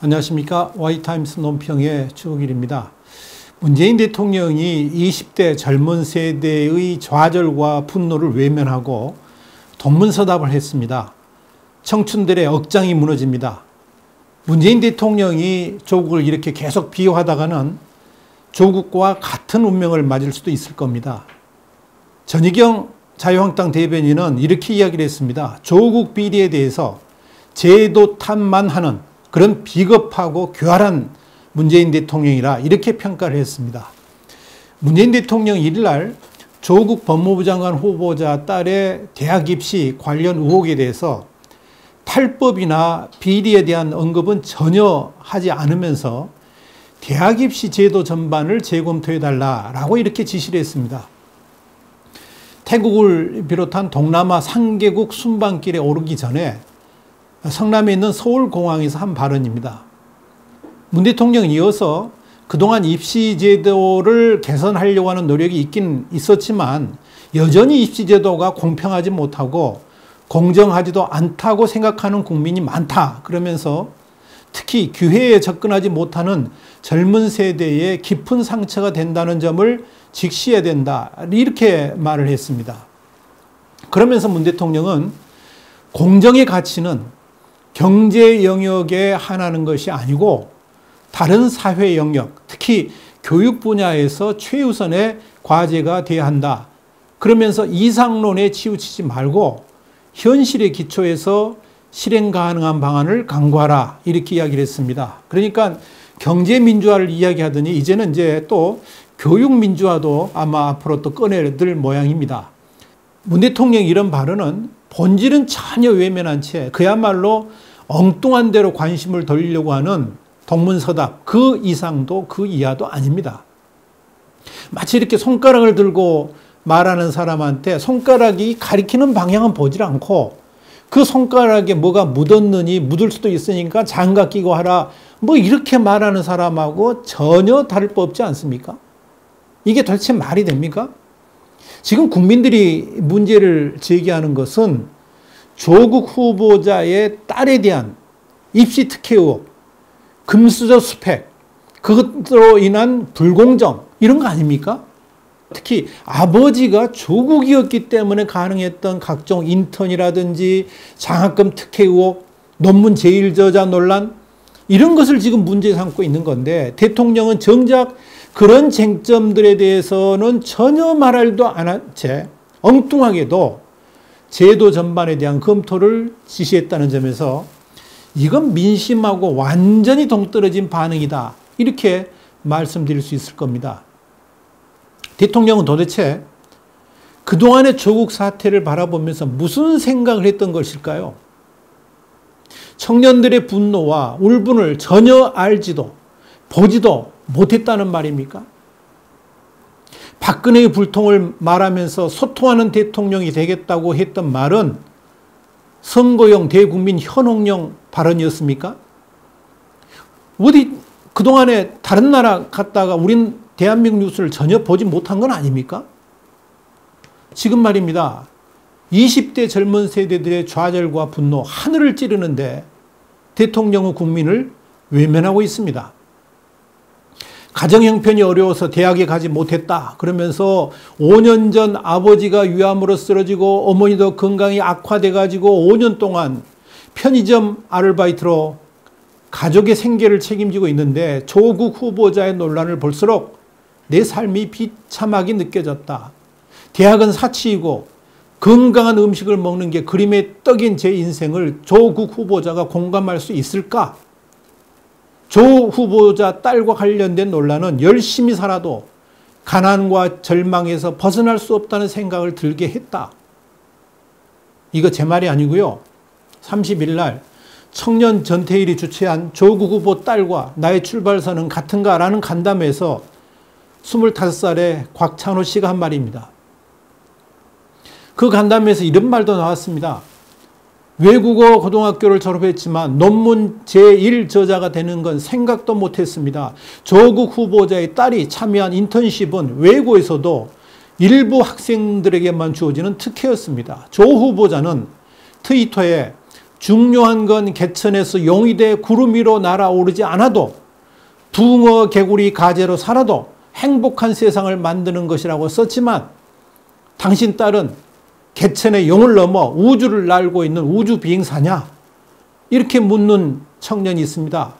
안녕하십니까. Y타임스 논평의 주옥일입니다. 문재인 대통령이 20대 젊은 세대의 좌절과 분노를 외면하고 동문서답을 했습니다. 청춘들의 억장이 무너집니다. 문재인 대통령이 조국을 이렇게 계속 비호하다가는 조국과 같은 운명을 맞을 수도 있을 겁니다. 전희경 자유한국당 대변인은 이렇게 이야기를 했습니다. 조국 비리에 대해서 제도 탓만 하는 그런 비겁하고 교활한 문재인 대통령이라 이렇게 평가를 했습니다. 문재인 대통령이 1일 조국 법무부 장관 후보자 딸의 대학 입시 관련 의혹에 대해서 탈법이나 비리에 대한 언급은 전혀 하지 않으면서 대학 입시 제도 전반을 재검토해달라고 이렇게 지시를 했습니다. 태국을 비롯한 동남아 3개국 순방길에 오르기 전에 성남에 있는 서울공항에서 한 발언입니다. 문 대통령이 이어서 그동안 입시제도를 개선하려고 하는 노력이 있긴 있었지만 여전히 입시제도가 공평하지 못하고 공정하지도 않다고 생각하는 국민이 많다. 그러면서 특히 기회에 접근하지 못하는 젊은 세대에 깊은 상처가 된다는 점을 직시해야 된다. 이렇게 말을 했습니다. 그러면서 문 대통령은 공정의 가치는 경제 영역에 한하는 것이 아니고 다른 사회 영역, 특히 교육 분야에서 최우선의 과제가 되어야 한다. 그러면서 이상론에 치우치지 말고 현실의 기초에서 실행 가능한 방안을 강구하라. 이렇게 이야기를 했습니다. 그러니까 경제 민주화를 이야기하더니 이제는 이제 또 교육 민주화도 아마 앞으로 또 꺼내들 모양입니다. 문 대통령 이런 발언은 본질은 전혀 외면한 채 그야말로 엉뚱한 대로 관심을 돌리려고 하는 동문서답, 그 이상도 그 이하도 아닙니다. 마치 이렇게 손가락을 들고 말하는 사람한테 손가락이 가리키는 방향은 보질 않고 그 손가락에 뭐가 묻었느니 묻을 수도 있으니까 장갑 끼고 하라, 뭐 이렇게 말하는 사람하고 전혀 다를 바 없지 않습니까? 이게 도대체 말이 됩니까? 지금 국민들이 문제를 제기하는 것은 조국 후보자의 딸에 대한 입시 특혜 의혹, 금수저 스펙, 그것으로 인한 불공정, 이런 거 아닙니까? 특히 아버지가 조국이었기 때문에 가능했던 각종 인턴이라든지 장학금 특혜 의혹, 논문 제일 저자 논란, 이런 것을 지금 문제 삼고 있는 건데 대통령은 정작 그런 쟁점들에 대해서는 전혀 말할도 안 한 채 엉뚱하게도 제도 전반에 대한 검토를 지시했다는 점에서 이건 민심하고 완전히 동떨어진 반응이다. 이렇게 말씀드릴 수 있을 겁니다. 대통령은 도대체 그동안의 조국 사태를 바라보면서 무슨 생각을 했던 것일까요? 청년들의 분노와 울분을 전혀 알지도 보지도 못했다는 말입니까? 박근혜의 불통을 말하면서 소통하는 대통령이 되겠다고 했던 말은 선거용 대국민 현혹용 발언이었습니까? 어디 그동안에 다른 나라 갔다가 우린 대한민국 뉴스를 전혀 보지 못한 건 아닙니까? 지금 말입니다. 20대 젊은 세대들의 좌절과 분노, 하늘을 찌르는데 대통령은 국민을 외면하고 있습니다. 가정 형편이 어려워서 대학에 가지 못했다. 그러면서 5년 전 아버지가 위암으로 쓰러지고 어머니도 건강이 악화돼 가지고 5년 동안 편의점 아르바이트로 가족의 생계를 책임지고 있는데 조국 후보자의 논란을 볼수록 내 삶이 비참하게 느껴졌다. 대학은 사치이고 건강한 음식을 먹는 게 그림의 떡인 제 인생을 조국 후보자가 공감할 수 있을까? 조 후보자 딸과 관련된 논란은 열심히 살아도 가난과 절망에서 벗어날 수 없다는 생각을 들게 했다. 이거 제 말이 아니고요. 30일 날 청년 전태일이 주최한 조국 후보 딸과 나의 출발선은 같은가라는 간담회에서 25살의 곽찬호 씨가 한 말입니다. 그 간담회에서 이런 말도 나왔습니다. 외국어 고등학교를 졸업했지만 논문 제1저자가 되는 건 생각도 못했습니다. 조국 후보자의 딸이 참여한 인턴십은 외고에서도 일부 학생들에게만 주어지는 특혜였습니다. 조 후보자는 트위터에 중요한 건 개천에서 용이 돼 구름 위로 날아오르지 않아도 붕어 개구리 가재로 살아도 행복한 세상을 만드는 것이라고 썼지만 당신 딸은 개천의 용을 넘어 우주를 날고 있는 우주 비행사냐? 이렇게 묻는 청년이 있습니다.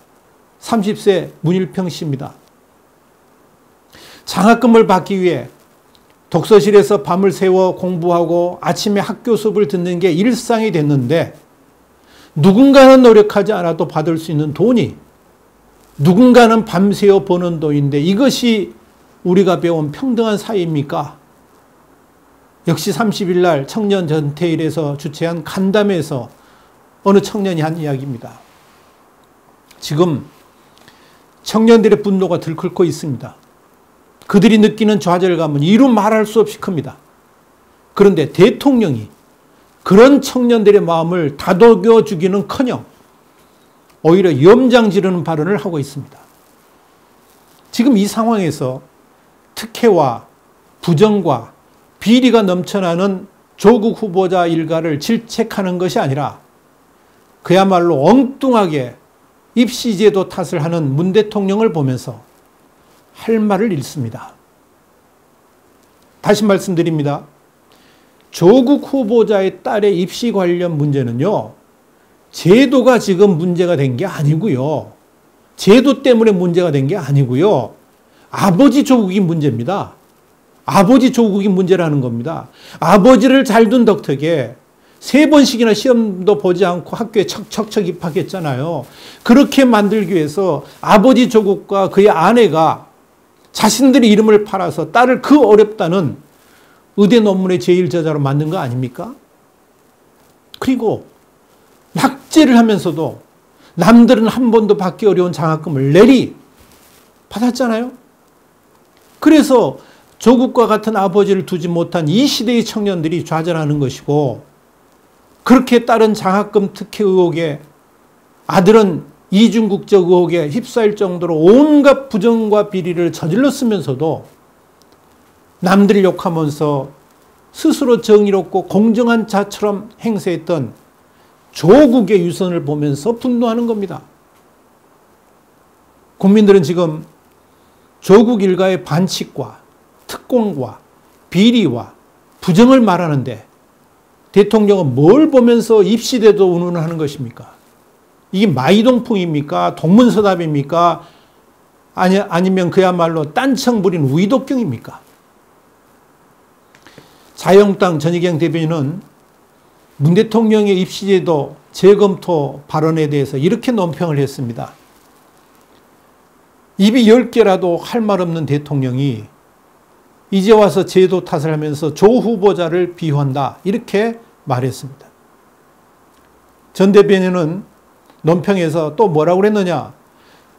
30세 문일평 씨입니다. 장학금을 받기 위해 독서실에서 밤을 새워 공부하고 아침에 학교 수업을 듣는 게 일상이 됐는데 누군가는 노력하지 않아도 받을 수 있는 돈이 누군가는 밤새워 버는 돈인데 이것이 우리가 배운 평등한 사회입니까? 역시 30일 날 청년 전태일에서 주최한 간담회에서 어느 청년이 한 이야기입니다. 지금 청년들의 분노가 들끓고 있습니다. 그들이 느끼는 좌절감은 이루 말할 수 없이 큽니다. 그런데 대통령이 그런 청년들의 마음을 다독여 주기는커녕 오히려 염장 지르는 발언을 하고 있습니다. 지금 이 상황에서 특혜와 부정과 비리가 넘쳐나는 조국 후보자 일가를 질책하는 것이 아니라 그야말로 엉뚱하게 입시제도 탓을 하는 문 대통령을 보면서 할 말을 잃습니다. 다시 말씀드립니다. 조국 후보자의 딸의 입시 관련 문제는요, 제도가 지금 문제가 된 게 아니고요. 제도 때문에 문제가 된 게 아니고요. 아버지 조국이 문제입니다. 아버지 조국이 문제라는 겁니다. 아버지를 잘 둔 덕택에 3번씩이나 시험도 보지 않고 학교에 척척척 입학했잖아요. 그렇게 만들기 위해서 아버지 조국과 그의 아내가 자신들의 이름을 팔아서 딸을 그 어렵다는 의대 논문의 제1저자로 만든 거 아닙니까? 그리고 낙제를 하면서도 남들은 한 번도 받기 어려운 장학금을 내리 받았잖아요. 그래서 조국과 같은 아버지를 두지 못한 이 시대의 청년들이 좌절하는 것이고, 그렇게 따른 장학금 특혜 의혹에 아들은 이중국적 의혹에 휩싸일 정도로 온갖 부정과 비리를 저질렀으면서도 남들을 욕하면서 스스로 정의롭고 공정한 자처럼 행세했던 조국의 유선을 보면서 분노하는 겁니다. 국민들은 지금 조국 일가의 반칙과 특권과 비리와 부정을 말하는데 대통령은 뭘 보면서 입시제도 운운하는 것입니까? 이게 마이동풍입니까? 동문서답입니까? 아니면 그야말로 딴청 부린 위독경입니까? 자유한국당 전희경 대변인은 문 대통령의 입시제도 재검토 발언에 대해서 이렇게 논평을 했습니다. 입이 10개라도 할 말 없는 대통령이 이제 와서 제도 탓을 하면서 조 후보자를 비호한다, 이렇게 말했습니다. 전 대변인은 논평에서 또 뭐라고 그랬느냐?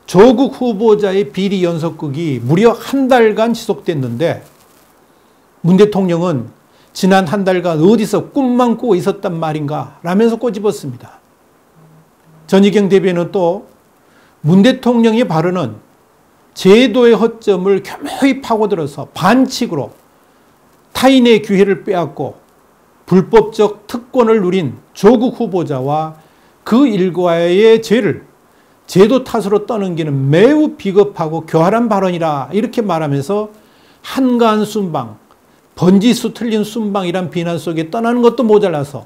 조국 후보자의 비리 연속극이 무려 한 달간 지속됐는데 문 대통령은 지난 한 달간 어디서 꿈만 꾸고 있었단 말인가? 라면서 꼬집었습니다. 전희경 대변인은 또 문 대통령의 발언은 제도의 허점을 교묘히 파고들어서 반칙으로 타인의 기회를 빼앗고 불법적 특권을 누린 조국 후보자와 그 일과의 죄를 제도 탓으로 떠넘기는 매우 비겁하고 교활한 발언이라, 이렇게 말하면서 한가한 순방, 번지수 틀린 순방이란 비난 속에 떠나는 것도 모자라서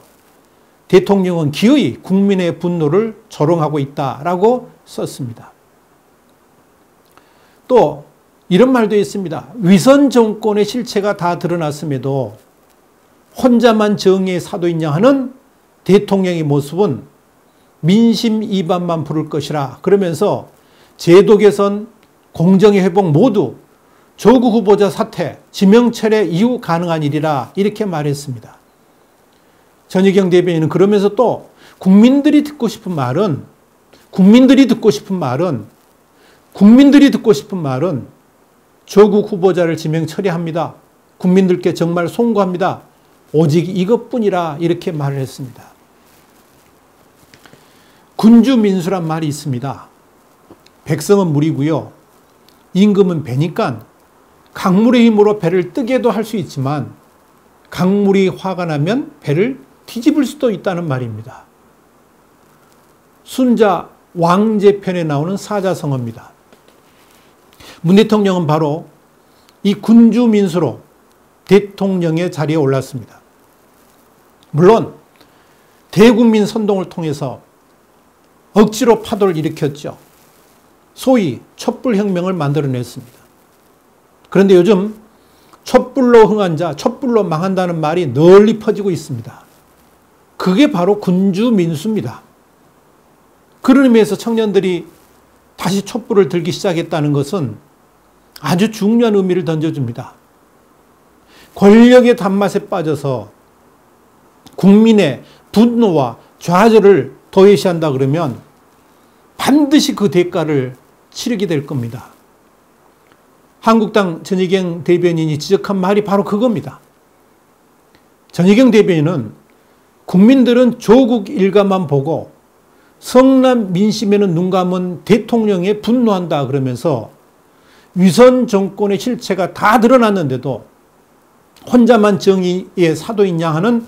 대통령은 기어이 국민의 분노를 조롱하고 있다라고 썼습니다. 또 이런 말도 있습니다. 위선 정권의 실체가 다 드러났음에도 혼자만 정의의 사도이냐 하는 대통령의 모습은 민심 이반만 부를 것이라, 그러면서 제도 개선, 공정의 회복 모두 조국 후보자 사퇴, 지명철회 이후 가능한 일이라, 이렇게 말했습니다. 전희경 대변인은 그러면서 또 국민들이 듣고 싶은 말은 조국 후보자를 지명 처리합니다. 국민들께 정말 송구합니다. 오직 이것뿐이라, 이렇게 말을 했습니다. 군주민수란 말이 있습니다. 백성은 물이고요, 임금은 배니까 강물의 힘으로 배를 뜨게도 할 수 있지만 강물이 화가 나면 배를 뒤집을 수도 있다는 말입니다. 순자 왕제편에 나오는 사자성어입니다. 문 대통령은 바로 이 군주민수로 대통령의 자리에 올랐습니다. 물론 대국민 선동을 통해서 억지로 파도를 일으켰죠. 소위 촛불혁명을 만들어냈습니다. 그런데 요즘 촛불로 흥한 자, 촛불로 망한다는 말이 널리 퍼지고 있습니다. 그게 바로 군주민수입니다. 그런 의미에서 청년들이 다시 촛불을 들기 시작했다는 것은 아주 중요한 의미를 던져줍니다. 권력의 단맛에 빠져서 국민의 분노와 좌절을 도외시한다 그러면 반드시 그 대가를 치르게 될 겁니다. 한국당 전희경 대변인이 지적한 말이 바로 그겁니다. 전희경 대변인은 국민들은 조국 일가만 보고 성남 민심에는 눈 감은 대통령에 분노한다 그러면서 위선 정권의 실체가 다 드러났는데도 혼자만 정의의 사도인 양 하는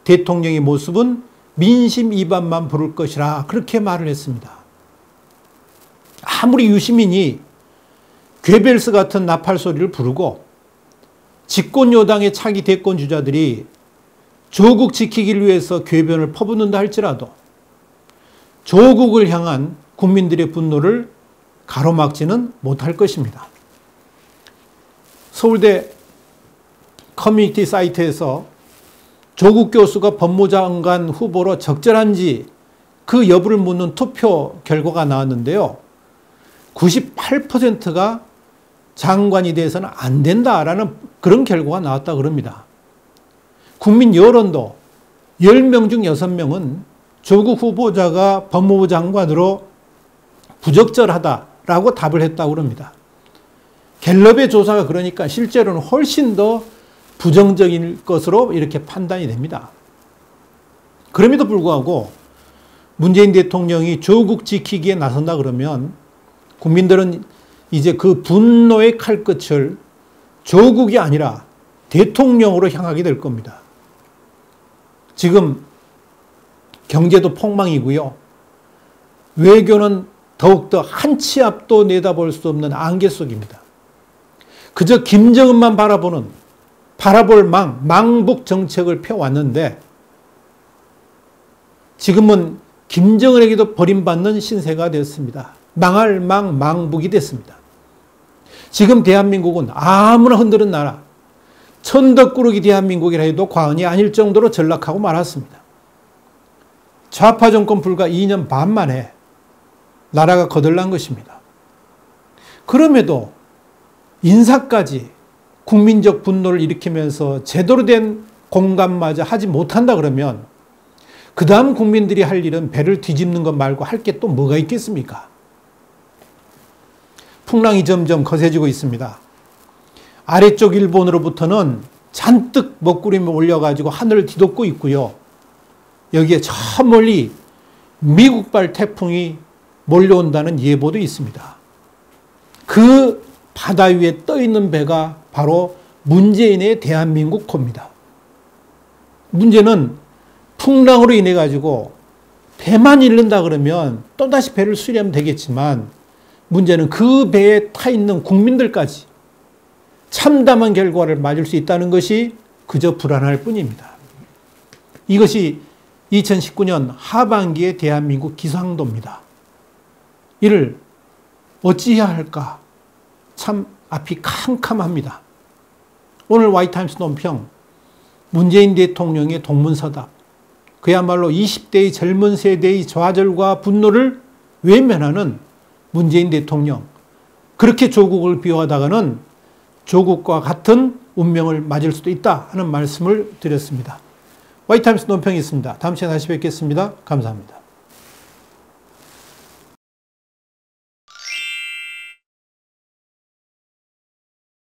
대통령의 모습은 민심 이반만 부를 것이라 그렇게 말을 했습니다. 아무리 유시민이 괴벨스 같은 나팔 소리를 부르고 집권 여당의 차기 대권 주자들이 조국 지키기를 위해서 궤변을 퍼붓는다 할지라도 조국을 향한 국민들의 분노를 가로막지는 못할 것입니다. 서울대 커뮤니티 사이트에서 조국 교수가 법무장관 후보로 적절한지 그 여부를 묻는 투표 결과가 나왔는데요. 98%가 장관이 돼서는 안 된다라는 그런 결과가 나왔다 그럽니다. 국민 여론도 10명 중 6명은 조국 후보자가 법무부 장관으로 부적절하다라고 답을 했다고 그럽니다. 갤럽의 조사가 그러니까 실제로는 훨씬 더 부정적인 것으로 이렇게 판단이 됩니다. 그럼에도 불구하고 문재인 대통령이 조국 지키기에 나선다 그러면 국민들은 이제 그 분노의 칼끝을 조국이 아니라 대통령으로 향하게 될 겁니다. 지금 경제도 폭망이고요. 외교는 더욱더 한 치 앞도 내다볼 수 없는 안개 속입니다. 그저 김정은만 바라볼 망북 정책을 펴왔는데 지금은 김정은에게도 버림받는 신세가 됐습니다. 망할 망북이 됐습니다. 지금 대한민국은 아무나 흔드는 나라, 천덕꾸러기 대한민국이라 해도 과언이 아닐 정도로 전락하고 말았습니다. 좌파 정권 불과 2년 반 만에 나라가 거덜난 것입니다. 그럼에도 인사까지 국민적 분노를 일으키면서 제대로 된 공감마저 하지 못한다 그러면 그 다음 국민들이 할 일은 배를 뒤집는 것 말고 할 게 또 뭐가 있겠습니까? 풍랑이 점점 거세지고 있습니다. 아래쪽 일본으로부터는 잔뜩 먹구름이 올려가지고 하늘을 뒤덮고 있고요. 여기에 저 멀리 미국발 태풍이 몰려온다는 예보도 있습니다. 그 바다 위에 떠 있는 배가 바로 문재인의 대한민국호입니다. 문제는 풍랑으로 인해 가지고 배만 잃는다 그러면 또다시 배를 수리하면 되겠지만 문제는 그 배에 타 있는 국민들까지 참담한 결과를 맞을 수 있다는 것이 그저 불안할 뿐입니다. 이것이 2019년 하반기의 대한민국 기상도입니다. 이를 어찌해야 할까? 참 앞이 캄캄합니다. 오늘 와이타임스 논평, 문재인 대통령의 동문서답, 그야말로 20대의 젊은 세대의 좌절과 분노를 외면하는 문재인 대통령, 그렇게 조국을 비호하다가는 조국과 같은 운명을 맞을 수도 있다 하는 말씀을 드렸습니다. 와이타임스 논평이 있습니다. 다음 시간에 다시 뵙겠습니다. 감사합니다.